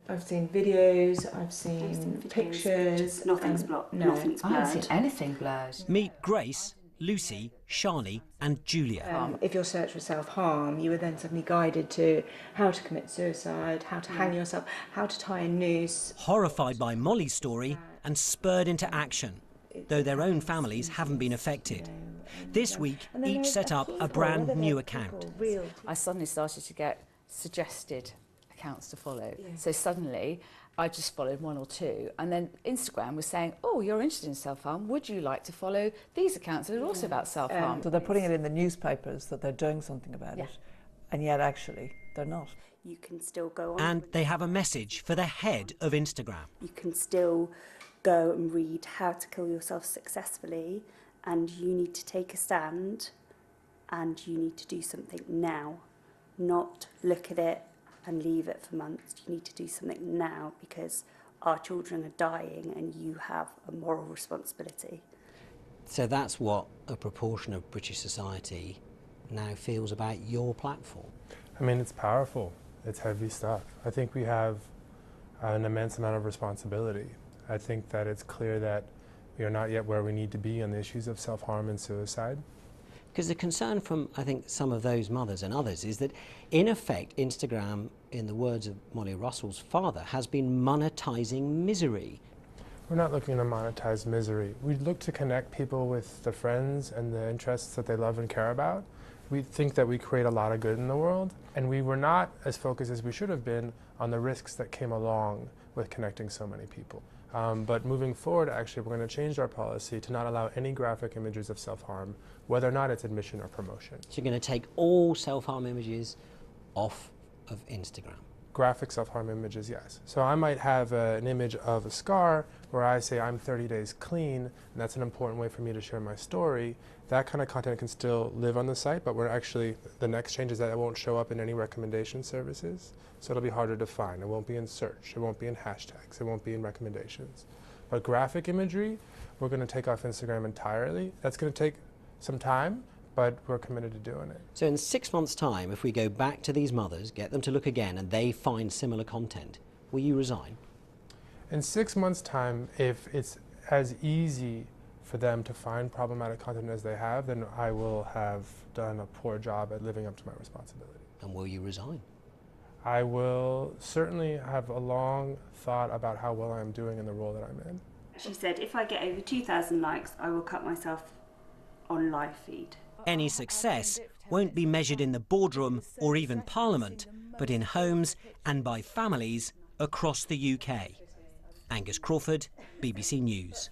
I've seen videos, I've seen pictures. Nothing's blocked. No. Nothing's blurred. I haven't seen anything blurred. Meet Grace, Lucy, Shani and Julia. If your search for self-harm, you were then suddenly guided to how to commit suicide, how to hang yourself, how to tie a noose. Horrified by Molly's story and spurred into action, though their own families haven't been affected. This week, each set up a brand new account. I suddenly started to get suggested accounts to follow. So suddenly I just followed one or two, and then Instagram was saying, oh, you're interested in self-harm, would you like to follow these accounts that are also about self-harm? So they're putting it in the newspapers that they're doing something about it, and yet actually they're not. You can still go on. And they have a message for the head of Instagram. You can still go and read How to Kill Yourself Successfully, and you need to take a stand and you need to do something now, not look at it and leave it for months. You need to do something now because our children are dying and you have a moral responsibility. So that's what a proportion of British society now feels about your platform. I mean, it's powerful. It's heavy stuff. I think we have an immense amount of responsibility. I think that it's clear that we are not yet where we need to be on the issues of self-harm and suicide. Because the concern from, I think, some of those mothers and others is that, in effect, Instagram, in the words of Molly Russell's father, has been monetising misery. We're not looking to monetize misery. We look to connect people with the friends and the interests that they love and care about. We think that we create a lot of good in the world, and we were not as focused as we should have been on the risks that came along with connecting so many people. But moving forward, actually, we're going to change our policy to not allow any graphic images of self-harm, whether or not it's admission or promotion. So you're going to take all self-harm images off of Instagram? Graphic self-harm images, yes. So I might have an image of a scar where I say I'm 30 days clean, and that's an important way for me to share my story. That kind of content can still live on the site, but the next change is that it won't show up in any recommendation services, so it'll be harder to find. It won't be in search, it won't be in hashtags, it won't be in recommendations. But graphic imagery, we're going to take off Instagram entirely. That's going to take some time, but we're committed to doing it. So in 6 months' time, if we go back to these mothers, get them to look again, and they find similar content, will you resign? In 6 months' time, if it's as easy for them to find problematic content as they have, then I will have done a poor job at living up to my responsibility. And will you resign? I will certainly have a long thought about how well I'm doing in the role that I'm in. She said, if I get over 2,000 likes, I will cut myself on live feed. Any success won't be measured in the boardroom or even Parliament, but in homes and by families across the UK. Angus Crawford, BBC News.